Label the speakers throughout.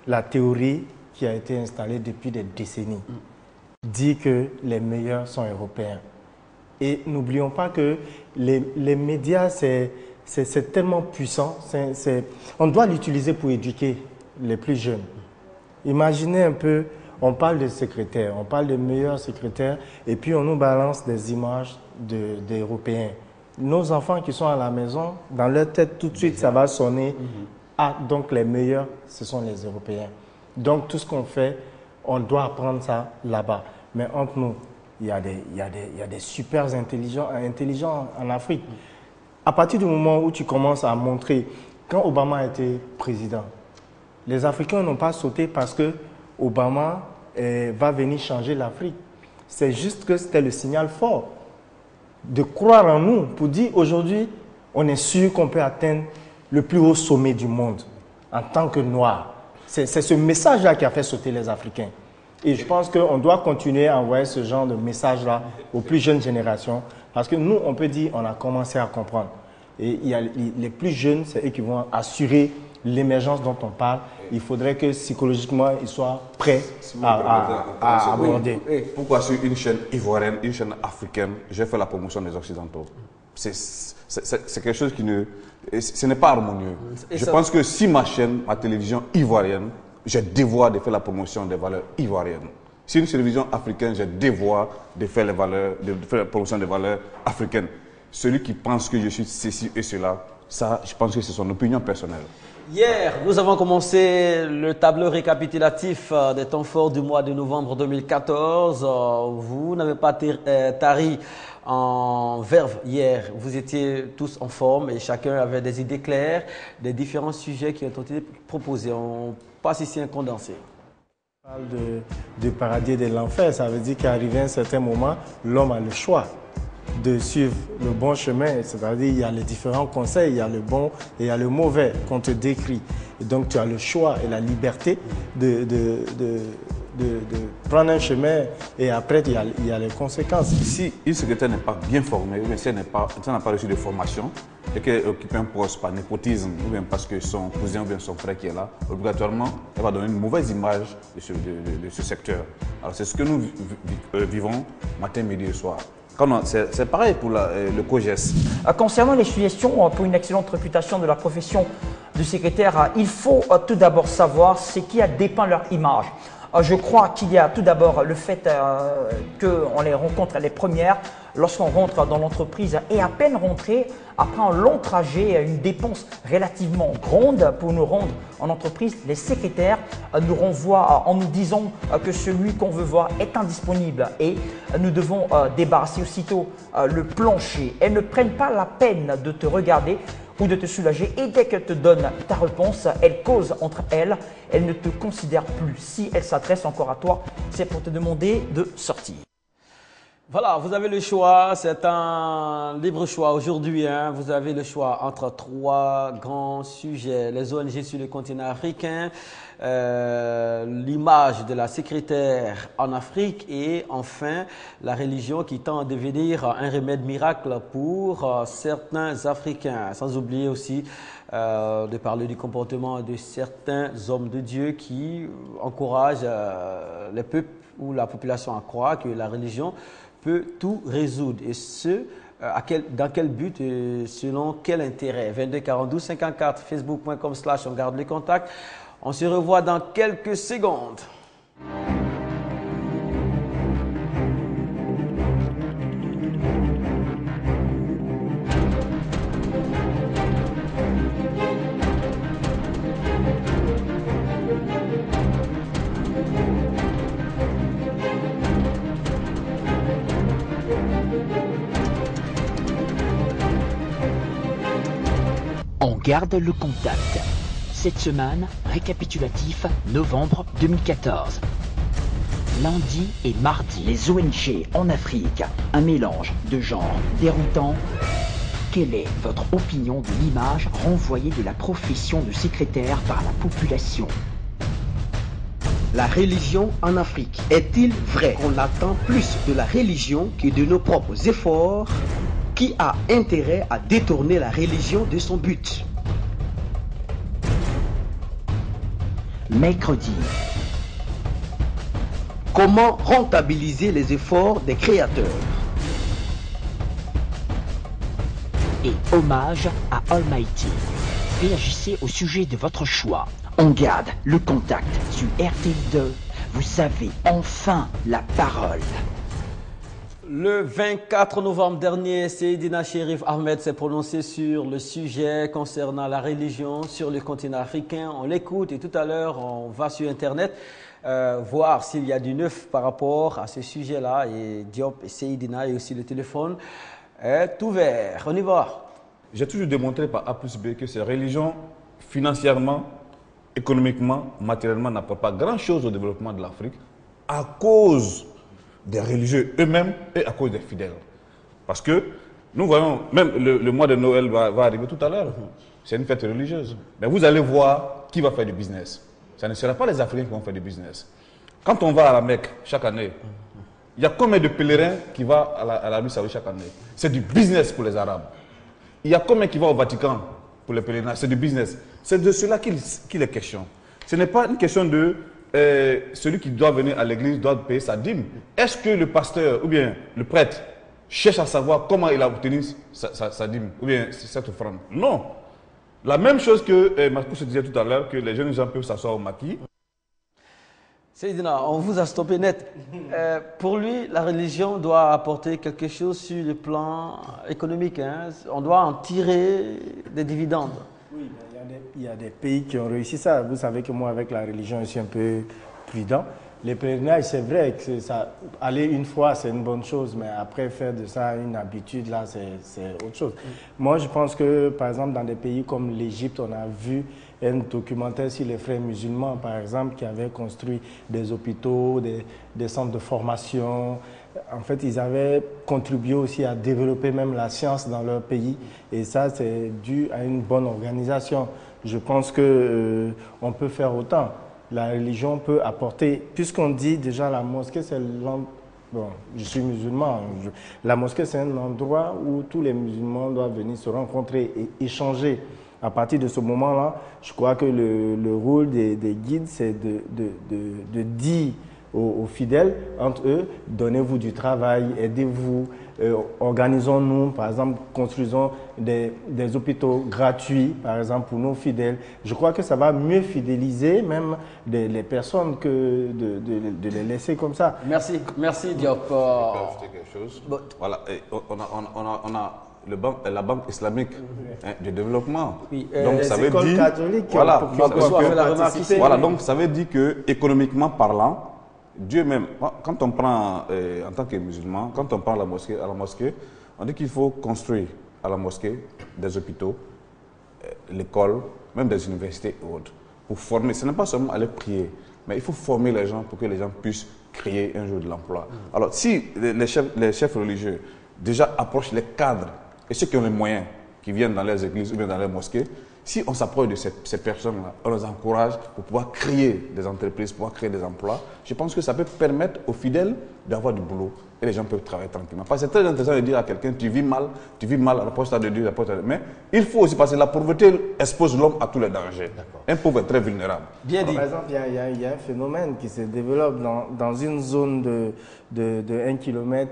Speaker 1: la théorie qui a été installée depuis des décennies dit que les meilleurs sont européens. Et n'oublions pas que les médias, c'est tellement puissant. On doit l'utiliser pour éduquer les plus jeunes. Imaginez un peu, on parle de secrétaires, on parle des meilleurs secrétaires, et puis on nous balance des images d'Européens. Nos enfants qui sont à la maison, dans leur tête, tout de suite, ça va sonner. Ah, donc les meilleurs, ce sont les Européens. Donc tout ce qu'on fait, on doit apprendre ça là-bas. Mais entre nous, il y a des super intelligents en Afrique. À partir du moment où tu commences à montrer, quand Obama a été président, les Africains n'ont pas sauté parce que Obama va venir changer l'Afrique. C'est juste que c'était le signal fort de croire en nous pour dire aujourd'hui, on est sûr qu'on peut atteindre le plus haut sommet du monde en tant que Noirs. C'est ce message-là qui a fait sauter les Africains. Et je pense qu'on doit continuer à envoyer ce genre de message-là aux plus jeunes générations parce que nous, on peut dire on a commencé à comprendre. Et il y a les plus jeunes, c'est eux qui vont assurer l'émergence dont on parle. Il faudrait que psychologiquement, ils soient prêts à aborder.
Speaker 2: Pourquoi sur une chaîne ivoirienne, une chaîne africaine, j'ai fait la promotion des Occidentaux? C'est quelque chose qui ne... Ce n'est pas harmonieux. Je pense que si ma chaîne, ma télévision ivoirienne, j'ai devoir de faire la promotion des valeurs ivoiriennes. Si une télévision africaine, j'ai devoir de faire la promotion des valeurs africaines. Celui qui pense que je suis ceci et cela, ça, je pense que c'est son opinion personnelle.
Speaker 3: Hier, nous avons commencé le tableau récapitulatif des temps forts du mois de novembre 2014. Vous n'avez pas tari en verve hier. Vous étiez tous en forme et chacun avait des idées claires des différents sujets qui ont été proposés. On passe ici un condensé.
Speaker 1: On parle de paradis et de l'enfer. Ça veut dire qu'à arrivé à un certain moment, l'homme a le choix de suivre le bon chemin, c'est-à-dire il y a les différents conseils, il y a le bon et il y a le mauvais qu'on te décrit. Et donc tu as le choix et la liberté de prendre un chemin et après il y a les conséquences.
Speaker 2: Si une secrétaire n'est pas bien formée, ou bien si elle n'a pas reçu de formation et qu'elle occupe un poste par népotisme ou bien parce que son cousin ou bien son frère qui est là, obligatoirement, elle va donner une mauvaise image de ce secteur. Alors c'est ce que nous vivons matin, midi et soir. C'est pareil pour le COGES.
Speaker 4: Concernant les suggestions pour une excellente réputation de la profession de secrétaire, il faut tout d'abord savoir ce qui a dépeint leur image. Je crois qu'il y a tout d'abord le fait qu'on les rencontre les premières lorsqu'on rentre dans l'entreprise et à peine rentré, après un long trajet, une dépense relativement grande pour nous rendre en entreprise, les secrétaires nous renvoient en nous disant que celui qu'on veut voir est indisponible et nous devons débarrasser aussitôt le plancher. Elles ne prennent pas la peine de te regarder ou de te soulager et dès qu'elle te donne ta réponse, elles causent entre elles, elles ne te considèrent plus. Si elles s'adressent encore à toi, c'est pour te demander de sortir.
Speaker 3: Voilà, vous avez le choix, c'est un libre choix aujourd'hui. Vous avez le choix entre trois grands sujets. Les ONG sur le continent africain, l'image de la secrétaire en Afrique et enfin la religion qui tend à devenir un remède miracle pour certains Africains. Sans oublier aussi de parler du comportement de certains hommes de Dieu qui encouragent les peuples ou la population à croire que la religion peut tout résoudre et ce, dans quel but et selon quel intérêt. 22 42 54, facebook.com/on garde les contacts. On se revoit dans quelques secondes.
Speaker 5: On garde le contact. Cette semaine, récapitulatif novembre 2014. Lundi et mardi.
Speaker 6: Les ONG en Afrique, un mélange de genres déroutant. Quelle est votre opinion de l'image renvoyée de la profession de secrétaire par la population?
Speaker 7: La religion en Afrique, est-il vrai qu'on attend plus de la religion que de nos propres efforts? Qui a intérêt à détourner la religion de son but?
Speaker 6: Mercredi.
Speaker 7: Comment rentabiliser les efforts des créateurs?
Speaker 5: Et hommage à Almighty. Réagissez au sujet de votre choix.
Speaker 6: On garde le contact sur RTL2. Vous avez enfin la parole.
Speaker 3: Le 24 novembre dernier, Seydina Chérif Ahmed s'est prononcé sur le sujet concernant la religion sur le continent africain. On l'écoute et tout à l'heure, on va sur Internet voir s'il y a du neuf par rapport à ce sujet-là. Et Diop et Seydina et aussi le téléphone est ouvert. On y va.
Speaker 2: J'ai toujours démontré par A plus B que ces religions, financièrement, économiquement, matériellement, n'apportent pas grand-chose au développement de l'Afrique à cause des religieux eux-mêmes et à cause des fidèles. Parce que nous voyons, même le mois de Noël va arriver tout à l'heure. C'est une fête religieuse. Mais vous allez voir qui va faire du business. Ça ne sera pas les Africains qui vont faire du business. Quand on va à la Mecque chaque année, il y a combien de pèlerins qui vont à l'Arabie Saoudite chaque année? C'est du business pour les Arabes. Il y a combien qui vont au Vatican pour les pèlerinages? C'est du business. C'est de cela qu'il est question. Ce n'est pas une question de celui qui doit venir à l'église doit payer sa dîme. Est-ce que le pasteur ou bien le prêtre cherche à savoir comment il a obtenu sa dîme ou bien cette offrande? Non. La même chose que Marcus disait tout à l'heure, que les jeunes gens peuvent s'asseoir au maquis.
Speaker 3: Seydina, on vous a stoppé net. Pour lui, la religion doit apporter quelque chose sur le plan économique. Hein. On doit en tirer des dividendes.
Speaker 1: Oui, il y a des pays qui ont réussi ça. Vous savez que moi, avec la religion, je suis un peu prudent. Les pèlerinages, c'est vrai que ça, aller une fois, c'est une bonne chose, mais après, faire de ça une habitude, là, c'est autre chose. Moi, je pense que, par exemple, dans des pays comme l'Égypte, on a vu un documentaire sur les frères musulmans, par exemple, qui avaient construit des hôpitaux, des centres de formation. En fait, ils avaient contribué aussi à développer même la science dans leur pays. Et ça, c'est dû à une bonne organisation. Je pense qu'on peut faire autant. La religion peut apporter, puisqu'on dit déjà la mosquée, c'est l'endroit. Bon, je suis musulman. La mosquée, c'est un endroit où tous les musulmans doivent venir se rencontrer et échanger. À partir de ce moment-là, je crois que le rôle des guides, c'est de dire aux fidèles, entre eux, donnez-vous du travail, aidez-vous, organisons-nous, par exemple, construisons des hôpitaux gratuits, par exemple, pour nos fidèles. Je crois que ça va mieux fidéliser même les personnes que de les laisser comme ça.
Speaker 3: Merci Diop.
Speaker 2: Je peux ajouter quelque chose. Voilà, on a la Banque islamique du développement.
Speaker 3: Oui,
Speaker 2: donc ça veut dire
Speaker 1: catholique,
Speaker 2: voilà,
Speaker 1: donc
Speaker 2: ça veut dire que économiquement parlant, Dieu même, quand on prend en tant que musulman, quand on prend à la mosquée, on dit qu'il faut construire à la mosquée des hôpitaux, l'école, même des universités et autres, pour former. Ce n'est pas seulement aller prier, mais il faut former les gens pour que les gens puissent créer un jour de l'emploi. Alors si les chefs religieux déjà approchent les cadres et ceux qui ont les moyens, qui viennent dans les églises ou bien dans les mosquées, si on s'approche de ces personnes-là, on les encourage pour pouvoir créer des entreprises, pour pouvoir créer des emplois, je pense que ça peut permettre aux fidèles d'avoir du boulot et les gens peuvent travailler tranquillement. Parce que c'est très intéressant de dire à quelqu'un, tu vis mal, rapproche de Dieu, mais il faut aussi, parce que la pauvreté expose l'homme à tous les dangers. Un pauvre est très vulnérable.
Speaker 3: Bien dit.
Speaker 1: Par exemple, il y a un phénomène qui se développe dans une zone de 1 km,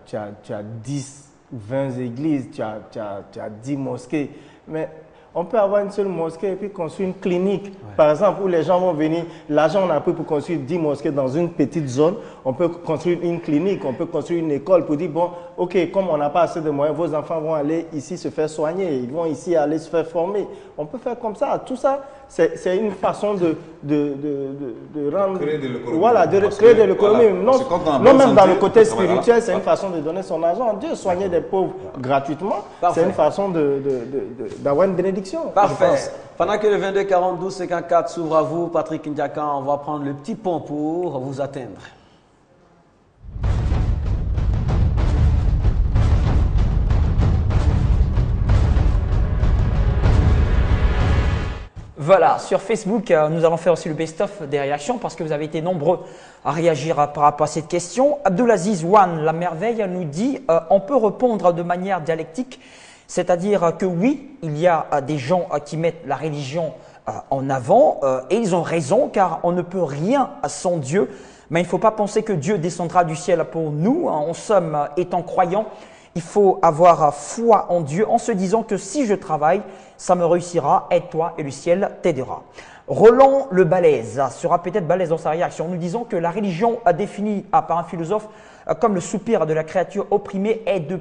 Speaker 1: tu as 10 ou 20 églises, tu as 10 mosquées, mais on peut avoir une seule mosquée et puis construire une clinique, par exemple, où les gens vont venir. L'argent on a pris pour construire 10 mosquées dans une petite zone. On peut construire une clinique, on peut construire une école pour dire, bon, ok, comme on n'a pas assez de moyens, vos enfants vont aller ici se faire soigner, ils vont ici aller se faire former. On peut faire comme ça. Tout ça, c'est une façon de rendre...
Speaker 2: Créer de l'économie.
Speaker 1: Voilà, de créer de l'écononomie.
Speaker 2: Voilà.
Speaker 1: Non, même dans le côté spirituel, c'est une façon de donner son argent. Dieu soigner des pauvres gratuitement, c'est une façon d'avoir une bénédiction.
Speaker 3: Parfait. Pendant que le 22 42 54 s'ouvre à vous, Patrick Ndiaka, on va prendre le petit pont pour vous atteindre.
Speaker 4: Voilà, sur Facebook, nous allons faire aussi le best-of des réactions parce que vous avez été nombreux à réagir par rapport à cette question. Abdulaziz Wan, la merveille, nous dit on peut répondre de manière dialectique, c'est-à-dire que oui, il y a des gens qui mettent la religion en avant. Et ils ont raison, car on ne peut rien sans Dieu. Mais il ne faut pas penser que Dieu descendra du ciel pour nous. En somme, étant croyants, il faut avoir foi en Dieu en se disant que si je travaille, ça me réussira, aide-toi et le ciel t'aidera. Roland le Balèze sera peut-être balèze dans sa réaction, nous disons que la religion définie par un philosophe comme le soupir de la créature opprimée est de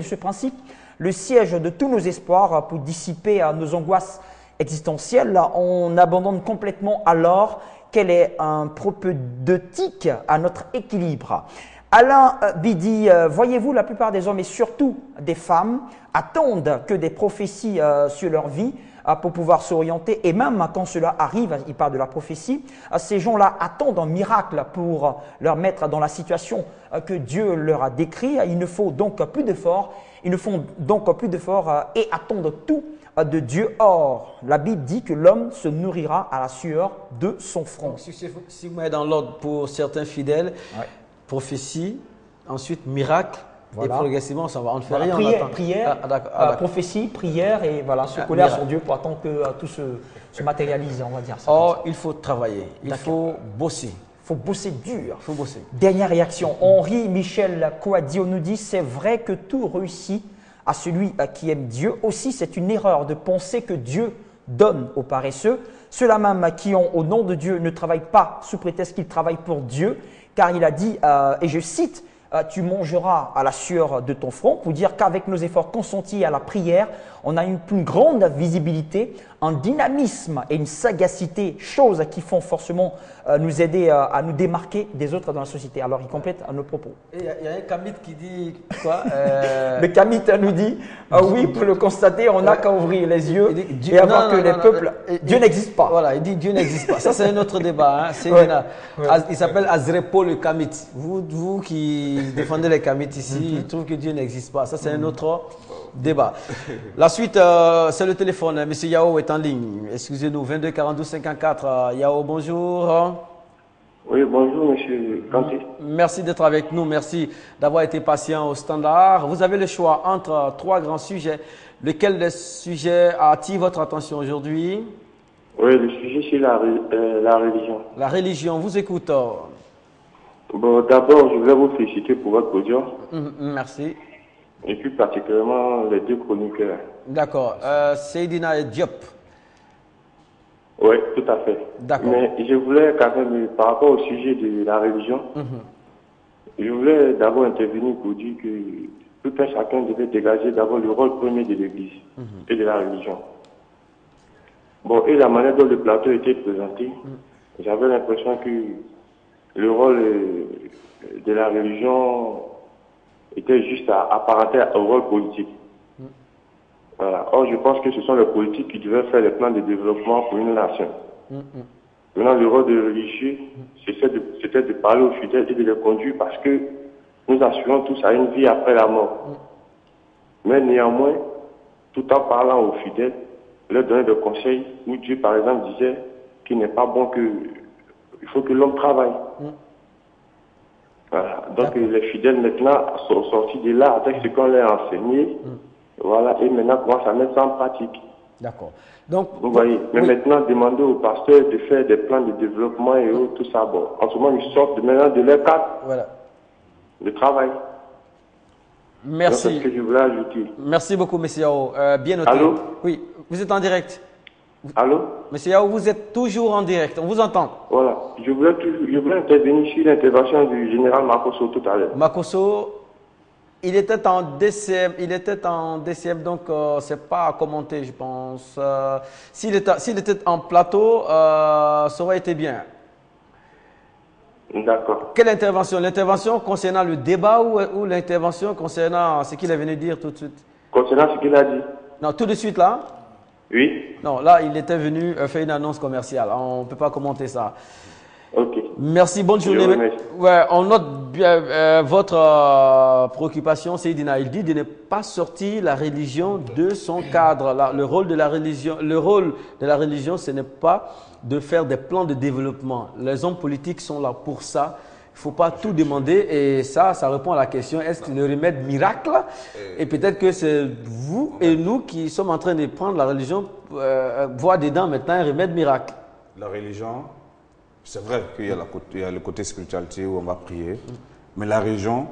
Speaker 4: ce principe le siège de tous nos espoirs pour dissiper nos angoisses existentielles. On abandonne complètement alors qu'elle est un propédeutique à notre équilibre. Alain Bidi, voyez-vous, la plupart des hommes et surtout des femmes attendent que des prophéties sur leur vie pour pouvoir s'orienter, et même quand cela arrive, il parle de la prophétie, ces gens-là attendent un miracle pour leur mettre dans la situation que Dieu leur a décrite. Il ne faut donc plus d'efforts, ils ne font donc plus d'efforts et attendent tout de Dieu. Or, la Bible dit que l'homme se nourrira à la sueur de son front.
Speaker 3: Donc, si vous mettez dans l'ordre pour certains fidèles, prophétie, ensuite miracle, et progressivement ça va. On ne fait rien.
Speaker 4: Prière, prophétie, prière, et voilà, se coller à son Dieu pour attendre que tout se matérialise, on va dire.
Speaker 3: Or, il faut travailler, il faut bosser.
Speaker 4: Il faut bosser dur.
Speaker 3: Il faut bosser.
Speaker 4: Dernière réaction. Henri Michel Coadio nous dit: c'est vrai que tout réussit à celui qui aime Dieu. Aussi, c'est une erreur de penser que Dieu donne aux paresseux. Ceux-là même qui ont au nom de Dieu ne travaillent pas sous prétexte qu'ils travaillent pour Dieu, car il a dit, et je cite, tu mangeras à la sueur de ton front, pour dire qu'avec nos efforts consentis à la prière, on a une plus grande visibilité, un dynamisme et une sagacité, choses qui font forcément nous aider à nous démarquer des autres dans la société. Alors, il complète nos propos.
Speaker 3: Il y a un Kamit qui dit quoi
Speaker 4: Le Kamit nous dit, oui, pour le constater, on n'a qu'à ouvrir les yeux et avoir que les peuples… Dieu n'existe pas.
Speaker 3: Voilà, il dit Dieu n'existe pas. Ça, c'est un autre débat. Hein. Il s'appelle Azrepo le Kamit. Vous qui défendez les Kamit ici, il trouve que Dieu n'existe pas. Ça, c'est un autre débat. La suite, c'est le téléphone. Monsieur Yao est en ligne. Excusez-nous, 22 42 54. Yao, bonjour.
Speaker 8: Oui, bonjour, monsieur Kanté.
Speaker 3: Merci d'être avec nous. Merci d'avoir été patient au standard. Vous avez le choix entre trois grands sujets. Lequel des sujets attire votre attention aujourd'hui?
Speaker 8: Oui, le sujet, c'est la religion.
Speaker 3: La religion, vous écoute.
Speaker 8: Bon, d'abord, je voulais vous féliciter pour votre audience.
Speaker 3: Merci.
Speaker 8: Et puis particulièrement les deux chroniqueurs.
Speaker 3: D'accord. Seydina et Diop.
Speaker 8: Oui, tout à fait.
Speaker 3: D'accord.
Speaker 8: Mais je voulais quand même, par rapport au sujet de la religion, je voulais d'abord intervenir pour dire que tout un chacun devait dégager d'abord le rôle premier de l'Église et de la religion. Bon, et la manière dont le plateau était présenté, j'avais l'impression que le rôle de la religion était juste apparenté au rôle politique. Voilà. Or, je pense que ce sont les politiques qui devaient faire les plans de développement pour une nation. Maintenant, le rôle de religieux, c'était de parler aux fidèles et de les conduire parce que nous assurons tous à une vie après la mort. Mais néanmoins, tout en parlant aux fidèles, leur donner des conseils où Dieu, par exemple, disait qu'il n'est pas bon il faut que l'homme travaille. Voilà. Donc, les fidèles, maintenant, sont sortis de là avec ce qu'on leur a enseigné. Voilà, et maintenant, commence à mettre ça en pratique.
Speaker 3: D'accord. Donc,
Speaker 8: vous voyez, mais maintenant, demander aux pasteurs de faire des plans de développement et tout ça, bon, en ce moment, ils sortent maintenant de leur cadre de travail.
Speaker 3: Merci.
Speaker 8: C'est ce que je voulais ajouter.
Speaker 3: Merci beaucoup, M. Yao. Bien noté.
Speaker 8: Allô?
Speaker 3: Oui, vous êtes en direct.
Speaker 8: Allô?
Speaker 3: Monsieur Yao, vous êtes toujours en direct. On vous entend.
Speaker 8: Voilà. Je voulais intervenir sur l'intervention du général Makosso tout à l'heure.
Speaker 3: Makosso, il était en DCM, donc c'est pas à commenter, je pense. S'il était en plateau, ça aurait été bien.
Speaker 8: D'accord.
Speaker 3: Quelle intervention? L'intervention concernant le débat ou l'intervention concernant ce qu'il est venu dire tout de suite?
Speaker 8: Concernant ce qu'il a dit. Non,
Speaker 3: tout de suite là?
Speaker 8: Oui.
Speaker 3: Non, là, il était venu faire une annonce commerciale. On ne peut pas commenter ça.
Speaker 8: Ok.
Speaker 3: Merci, bonne journée. Ouais, on note votre préoccupation, Seydina. Il dit de ne pas sortir la religion de son cadre. Le rôle de la religion, ce n'est pas de faire des plans de développement. Les hommes politiques sont là pour ça. Il faut pas tout demander. Et ça répond à la question, est-ce le remède miracle? Et peut-être que c'est vous et nous qui sommes en train de prendre la religion, voir dedans maintenant un remède miracle.
Speaker 2: La religion, c'est vrai qu'il y a le côté spiritualité où on va prier, mais la religion,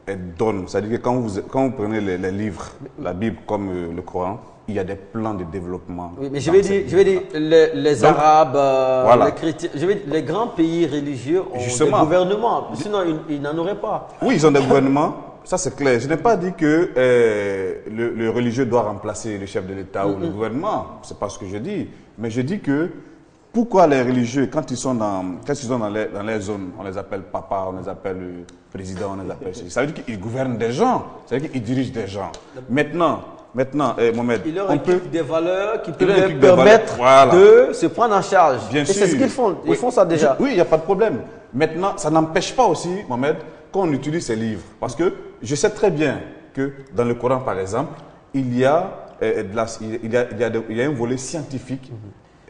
Speaker 2: elle donne. C'est-à-dire que quand vous prenez les livres, la Bible comme le Coran, il y a des plans de développement.
Speaker 3: Oui, mais je vais dire les
Speaker 2: Donc,
Speaker 3: Arabes,
Speaker 2: voilà.
Speaker 3: les chrétiens, les grands pays religieux ont des gouvernements, sinon ils n'en auraient pas.
Speaker 2: Oui, ils ont des gouvernements, ça c'est clair. Je n'ai pas dit que le religieux doit remplacer le chef de l'État ou le gouvernement, c'est pas ce que je dis. Mais je dis que pourquoi les religieux, quand ils sont dans les zones, on les appelle papa, on les appelle président, on les appelle... Ça veut dire qu'ils gouvernent des gens, ça veut dire qu'ils dirigent des gens. Maintenant, Mohamed,
Speaker 3: il leur
Speaker 2: on peut
Speaker 3: des valeurs qui peuvent leur permettre de se prendre en charge.
Speaker 2: Bien sûr.
Speaker 3: Et c'est ce qu'ils font. Ils font ça déjà.
Speaker 2: Oui, il n'y a pas de problème. Maintenant, ça n'empêche pas aussi, Mohamed, qu'on utilise ces livres. Parce que je sais très bien que dans le Coran, par exemple, il y a un volet scientifique.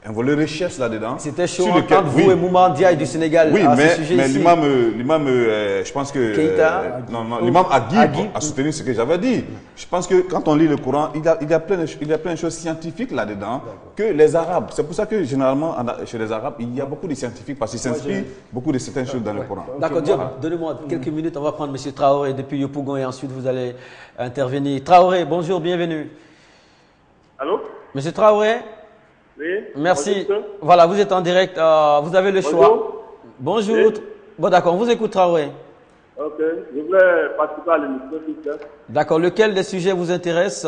Speaker 2: Un volet recherche là-dedans.
Speaker 3: C'était chaud entre vous et Mouma Ndiaye du Sénégal.
Speaker 2: Oui,
Speaker 3: à
Speaker 2: mais
Speaker 3: ce sujet ici.
Speaker 2: l'imam, je pense que...
Speaker 3: Keïta,
Speaker 2: l'imam Aguib a soutenu ce que j'avais dit. Je pense que quand on lit le Coran, il y a plein de choses scientifiques là-dedans que les Arabes. C'est pour ça que généralement, chez les Arabes, il y a beaucoup de scientifiques parce qu'ils s'inspirent beaucoup de certaines choses dans le Coran.
Speaker 3: D'accord, donnez-moi quelques minutes. On va prendre M. Traoré depuis Yopougon et ensuite vous allez intervenir. Traoré, bonjour, bienvenue.
Speaker 9: Allô?
Speaker 3: M. Traoré?
Speaker 9: Oui.
Speaker 3: Merci. Voilà, vous êtes en direct. Vous avez le choix. Bonjour. Oui. Bon, d'accord, on vous écoute, Traoré.
Speaker 9: Ok. Je voulais participer à l'émission, s'il vous plaît.
Speaker 3: D'accord. Lequel des sujets vous intéresse?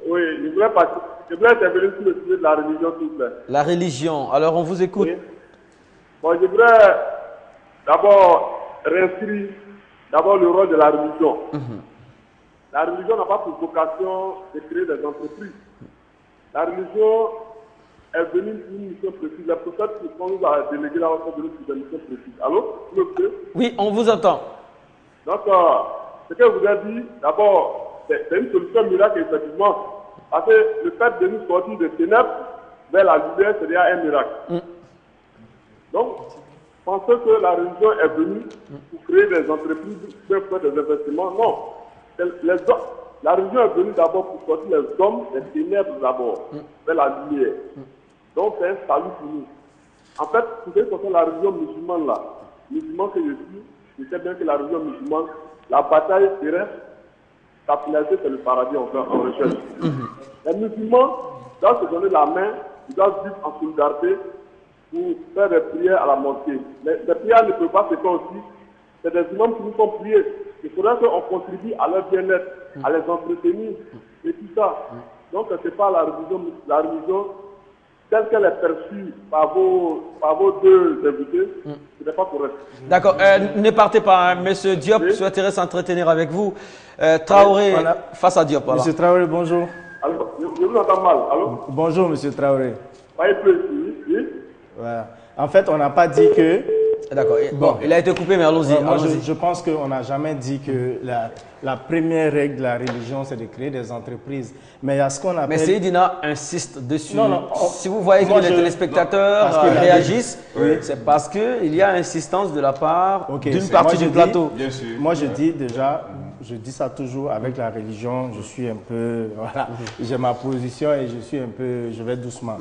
Speaker 9: Oui, je voulais intervenir sur le sujet de la religion, s'il vous plaît.
Speaker 3: La religion. Alors, on vous écoute.
Speaker 9: Oui. Bon, je voudrais d'abord réinscrire le rôle de la religion. La religion n'a pas pour vocation de créer des entreprises. La religion est venue pour une mission précise. C'est pour ça qu'on nous a délégué la mission pour une mission précise. Allô?
Speaker 3: Oui, on vous entend.
Speaker 9: Donc, ce que je vous ai dit, d'abord, c'est une solution miracle, effectivement. Parce que le fait de nous sortir des ténèbres vers la lumière, c'est déjà un miracle. Donc, pensez que la religion est venue pour créer des entreprises, pour faire des investissements. Non. La religion est venue d'abord pour sortir les hommes des ténèbres d'abord, vers la lumière. Donc c'est un salut pour nous. En fait, pour ce qui concerne la religion musulmane là, musulman que je suis, je sais bien que la religion musulmane, la bataille terrestre, sa finalité c'est le paradis en recherche. Les musulmans doivent se donner la main, ils doivent vivre en solidarité pour faire des prières à la mosquée. Les prières ne peuvent pas se faire aussi. C'est des imams qui nous font prier. Il faudrait qu'on contribue à leur bien-être, à les entretenir et tout ça. Donc, ce n'est pas la religion telle qu'elle est perçue par vos deux invités, ce n'est pas correct.
Speaker 3: D'accord. Ne partez pas. Monsieur Diop souhaiterait s'entretenir avec vous. Traoré, face à Diop. Voilà.
Speaker 1: Monsieur Traoré, bonjour.
Speaker 9: Alors, je vous entends mal. Allô?
Speaker 1: Bonjour, monsieur Traoré.
Speaker 9: Pas plus, oui.
Speaker 1: Voilà. En fait, on n'a pas dit que...
Speaker 3: D'accord. Bon, il a été coupé, mais allons-y.
Speaker 1: Moi, je pense qu'on n'a jamais dit que la première règle de la religion, c'est de créer des entreprises. Mais il y a ce qu'on appelle...
Speaker 3: Mais Seydina insiste dessus.
Speaker 1: Non,
Speaker 3: si vous voyez que les téléspectateurs réagissent, c'est parce qu'il y a insistance de la part d'une partie du plateau.
Speaker 2: Bien sûr.
Speaker 1: Moi, je dis déjà, je dis ça toujours, avec la religion, je suis un peu... Voilà, j'ai ma position et je vais doucement.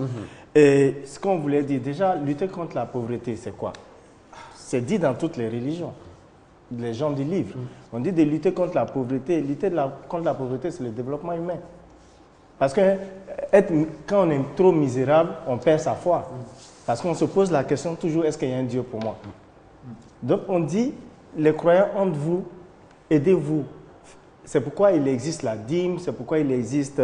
Speaker 1: Et ce qu'on voulait dire, déjà, lutter contre la pauvreté, c'est quoi? C'est dit dans toutes les religions, les gens du livre. On dit de lutter contre la pauvreté. Lutter contre la pauvreté, c'est le développement humain. Parce que quand on est trop misérable, on perd sa foi. Parce qu'on se pose la question toujours, est-ce qu'il y a un Dieu pour moi? Donc on dit, les croyants entre vous, aidez-vous. C'est pourquoi il existe la dîme, c'est pourquoi il existe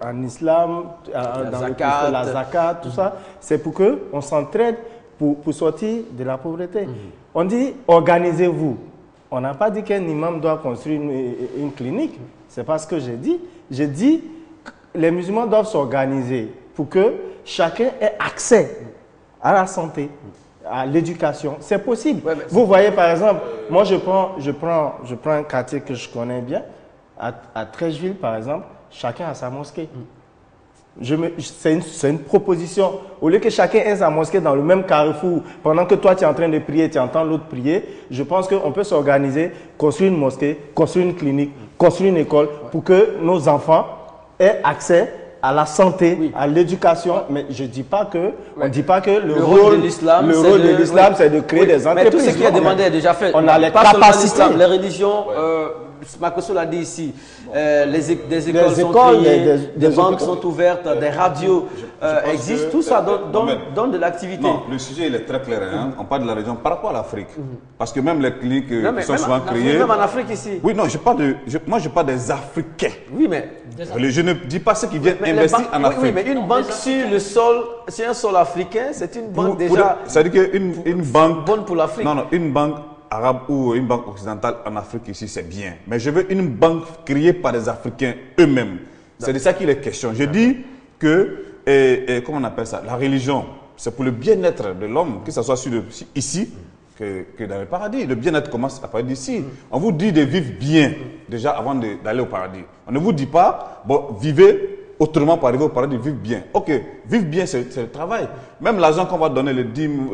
Speaker 1: en islam, la zakat, tout ça. C'est pour qu'on s'entraide pour sortir de la pauvreté. On dit, organisez-vous. On n'a pas dit qu'un imam doit construire une clinique. C'est pas ce que j'ai dit. J'ai dit, les musulmans doivent s'organiser pour que chacun ait accès à la santé, à l'éducation. C'est possible. Vous voyez, par exemple, moi, je prends un quartier que je connais bien. À Trècheville, par exemple, chacun a sa mosquée. c'est une proposition. Au lieu que chacun ait sa mosquée dans le même carrefour, pendant que toi tu es en train de prier, tu entends l'autre prier, je pense qu'on peut s'organiser, construire une mosquée, construire une clinique, construire une école pour que nos enfants aient accès à la santé, à l'éducation, mais je dis pas que, on dit pas que le rôle de l'islam, c'est de créer des entreprises.
Speaker 3: Mais tout ce qui est demandé est déjà fait.
Speaker 1: On a les
Speaker 3: pas
Speaker 1: capacités.
Speaker 3: Les religions, Makosso l'a dit ici, des écoles sont créées, des banques sont ouvertes, des radios existent, tout ça donne de l'activité.
Speaker 2: Non, le sujet il est très clair. Hein. On parle de la région par rapport à l'Afrique. Parce que même les cliniques qui sont souvent créées.
Speaker 3: Même en Afrique ici.
Speaker 2: Oui, non, moi je parle des Africains.
Speaker 3: Oui, mais.
Speaker 2: Je ne dis pas ceux qui viennent investir en Afrique.
Speaker 3: Oui, mais une banque sur le sol, sur un sol africain, c'est une banque déjà.
Speaker 2: C'est-à-dire qu'une banque.
Speaker 3: Bonne pour l'Afrique.
Speaker 2: Non, une banque arabe ou une banque occidentale en Afrique ici, c'est bien. Mais je veux une banque créée par les Africains eux-mêmes. C'est de ça qu'il est question. Je dis que, comment on appelle ça, la religion, c'est pour le bien-être de l'homme, que ce soit ici que dans le paradis. Le bien-être commence à partir d'ici. On vous dit de vivre bien déjà avant d'aller au paradis. On ne vous dit pas, bon, vivez autrement pour arriver au paradis, vivre bien. Ok, vivre bien, c'est le travail. Même l'argent qu'on va donner, les dîmes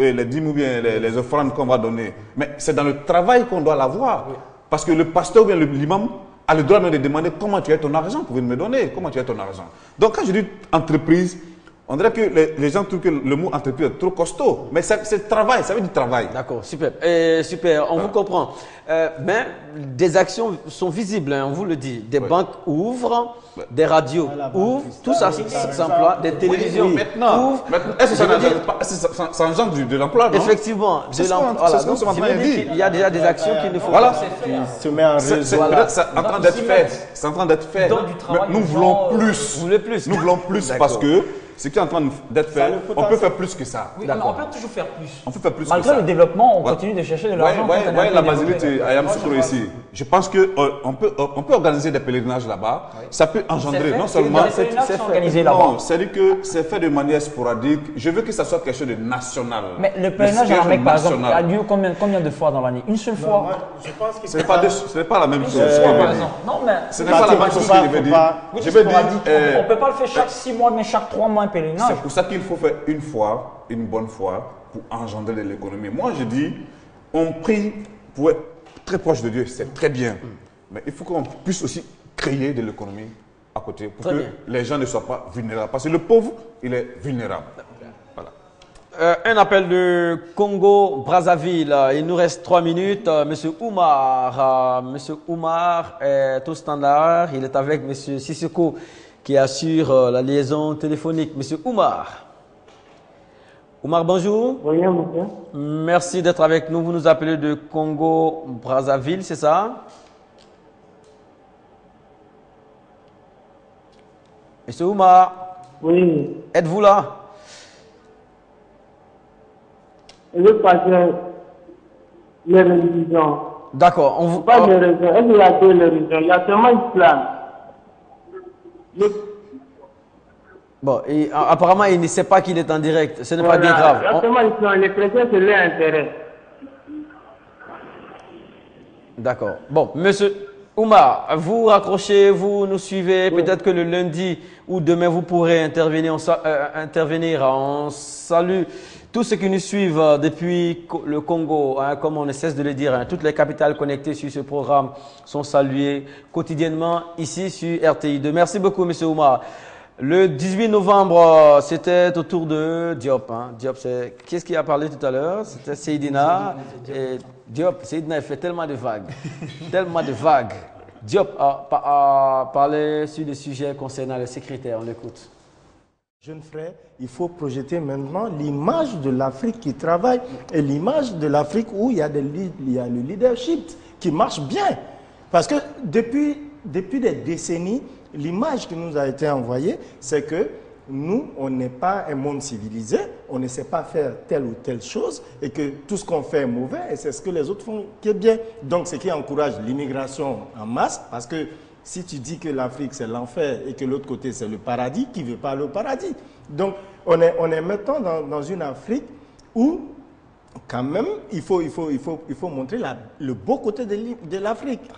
Speaker 2: ou bien les offrandes qu'on va donner, mais c'est dans le travail qu'on doit l'avoir. Parce que le pasteur ou bien l'imam a le droit de me demander comment tu as ton argent, vous pouvez me donner, comment tu as ton argent. Donc quand je dis entreprise, on dirait que les gens trouvent que le mot entreprise est trop costaud. Mais c'est le travail, ça veut dire travail.
Speaker 3: D'accord, super. Super, on vous comprend. Mais des actions sont visibles, hein, on vous le dit. Des banques ouvrent, des radios ouvrent, tout ça s'emploie, des télévisions ouvrent.
Speaker 2: Est-ce que ça engendre de l'emploi?
Speaker 3: Effectivement, de l'emploi.
Speaker 2: C'est ce qu'on se dit.
Speaker 3: Il y a déjà des actions qui ne font pas.
Speaker 1: Se met en réseau.
Speaker 2: C'est en train d'être fait. C'est en train d'être fait. Nous voulons plus. Nous voulons plus parce que ce qui est en train d'être fait, on peut faire plus que ça.
Speaker 4: Oui, mais on peut toujours faire plus.
Speaker 2: On peut faire plus
Speaker 4: Malgré
Speaker 2: que ça.
Speaker 4: le développement, on continue de chercher de l'argent.
Speaker 2: Oui, la Basilite Ayam Soukro ici. Je pense qu'on peut organiser des pèlerinages là-bas. Ça peut engendrer non seulement.
Speaker 4: C'est organisé là-bas.
Speaker 2: Non, c'est-à-dire que c'est fait de manière sporadique. Je veux que ça soit quelque chose de national.
Speaker 4: Mais le pèlerinage en Amérique, par exemple, a lieu combien de fois dans l'année? Une seule fois?
Speaker 1: Je pense que
Speaker 2: ce n'est pas la même chose.
Speaker 4: Non, mais
Speaker 2: ce n'est pas la même chose que je veux dire.
Speaker 4: Je veux dire, on ne peut pas le faire chaque 6 mois, mais chaque 3 mois un pèlerinage.
Speaker 2: C'est pour ça qu'il faut faire une fois, une bonne fois, pour engendrer de l'économie. Moi, je dis, on prie pour être très proche de Dieu, c'est très bien. Mais il faut qu'on puisse aussi créer de l'économie à côté pour que les gens ne soient pas vulnérables. Parce que le pauvre, il est vulnérable. Voilà.
Speaker 3: Un appel de Congo-Brazzaville. Il nous reste 3 minutes. Monsieur Oumar. Monsieur Oumar est au standard. Il est avec Monsieur Sissoko qui assure la liaison téléphonique. Monsieur Oumar. Oumar, bonjour.
Speaker 10: Bonjour, monsieur.
Speaker 3: Merci d'être avec nous. Vous nous appelez de Congo-Brazzaville, c'est ça? Monsieur Oumar.
Speaker 10: Oui.
Speaker 3: Êtes-vous là?
Speaker 10: Je veux passer les religions.
Speaker 3: D'accord. On vous
Speaker 10: parle de religion. Est-ce qu'il y a deux religions? Il y a seulement l'islam.
Speaker 3: Bon, et apparemment, il ne sait pas qu'il est en direct. Ce n'est pas bien grave.
Speaker 10: Exactement, les chrétiens, c'est leur intérêt.
Speaker 3: D'accord. Bon, monsieur Oumar, vous raccrochez, vous nous suivez. Oui. Peut-être que le lundi ou demain, vous pourrez intervenir. On salue tous ceux qui nous suivent depuis le Congo, hein, comme on ne cesse de le dire. Hein, toutes les capitales connectées sur ce programme sont saluées quotidiennement ici sur RTI2. Merci beaucoup, monsieur Oumar. Le 18 novembre, c'était au tour de Diop. Hein. Diop, c'est qu'est-ce qui a parlé tout à l'heure? C'était Seydina. Et Diop, Seydina, il fait tellement de vagues. Tellement de vagues. Diop a parlé sur des sujets concernant les secrétaires. On l'écoute.
Speaker 1: Jeune frère, il faut projeter maintenant l'image de l'Afrique qui travaille et l'image de l'Afrique où il y a le leadership qui marche bien. Parce que depuis des décennies, l'image qui nous a été envoyée, c'est que nous, on n'est pas un monde civilisé, on ne sait pas faire telle ou telle chose et que tout ce qu'on fait est mauvais et c'est ce que les autres font qui est bien. Donc, ce qui encourage l'immigration en masse, parce que si tu dis que l'Afrique c'est l'enfer et que l'autre côté c'est le paradis, qui ne veut pas aller au paradis? Donc, on est maintenant dans une Afrique où, quand même, il faut montrer le beau côté de l'Afrique.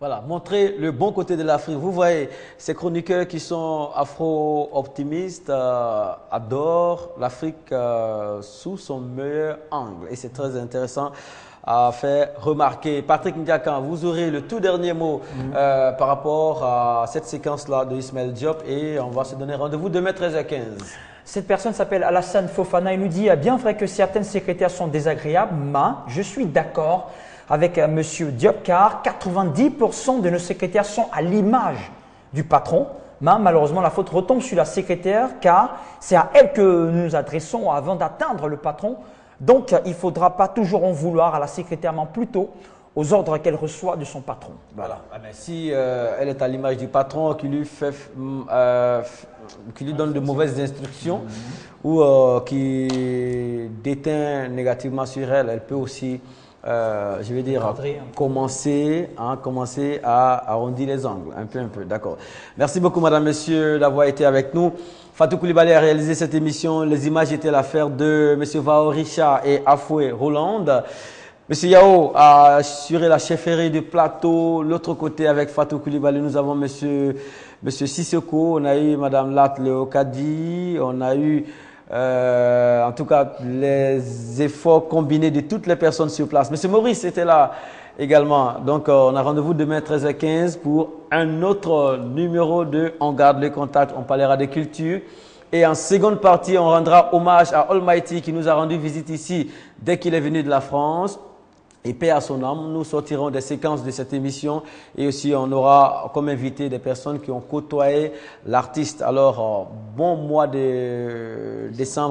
Speaker 3: Voilà, montrer le bon côté de l'Afrique. Vous voyez, ces chroniqueurs qui sont afro-optimistes adorent l'Afrique sous son meilleur angle. Et c'est très intéressant à faire remarquer. Patrick Ndiakan, vous aurez le tout dernier mot par rapport à cette séquence-là de Ismaël Diop et on va se donner rendez-vous demain 13h15.
Speaker 4: Cette personne s'appelle Alassane Fofana. Il nous dit, bien vrai que certaines secrétaires sont désagréables, mais je suis d'accord avec M. Diop car 90% de nos secrétaires sont à l'image du patron. Mais malheureusement, la faute retombe sur la secrétaire car c'est à elle que nous nous adressons avant d'atteindre le patron. Donc, il ne faudra pas toujours en vouloir à la secrétaire, mais plutôt aux ordres qu'elle reçoit de son patron.
Speaker 3: Voilà. Si elle est à l'image du patron qui lui donne de mauvaises instructions ou qui déteint négativement sur elle, elle peut aussi, je vais dire, commencer à arrondir les angles. Un peu, d'accord. Merci beaucoup, madame, monsieur, d'avoir été avec nous. Fatou Coulibaly a réalisé cette émission. Les images étaient l'affaire de M. Vao Richard et Afoué Roland. M. Yao a assuré la chefferie du plateau. L'autre côté, avec Fatou Coulibaly, nous avons M. Sissoko, on a eu Mme Lat Leokadi, on a eu en tout cas les efforts combinés de toutes les personnes sur place. M. Maurice était là également. Donc, on a rendez-vous demain 13h15 pour un autre numéro de On garde le contact. On parlera de culture. Et en seconde partie, on rendra hommage à Almighty qui nous a rendu visite ici dès qu'il est venu de la France. Et paix à son âme, nous sortirons des séquences de cette émission et aussi on aura comme invité des personnes qui ont côtoyé l'artiste. Alors, bon mois de décembre.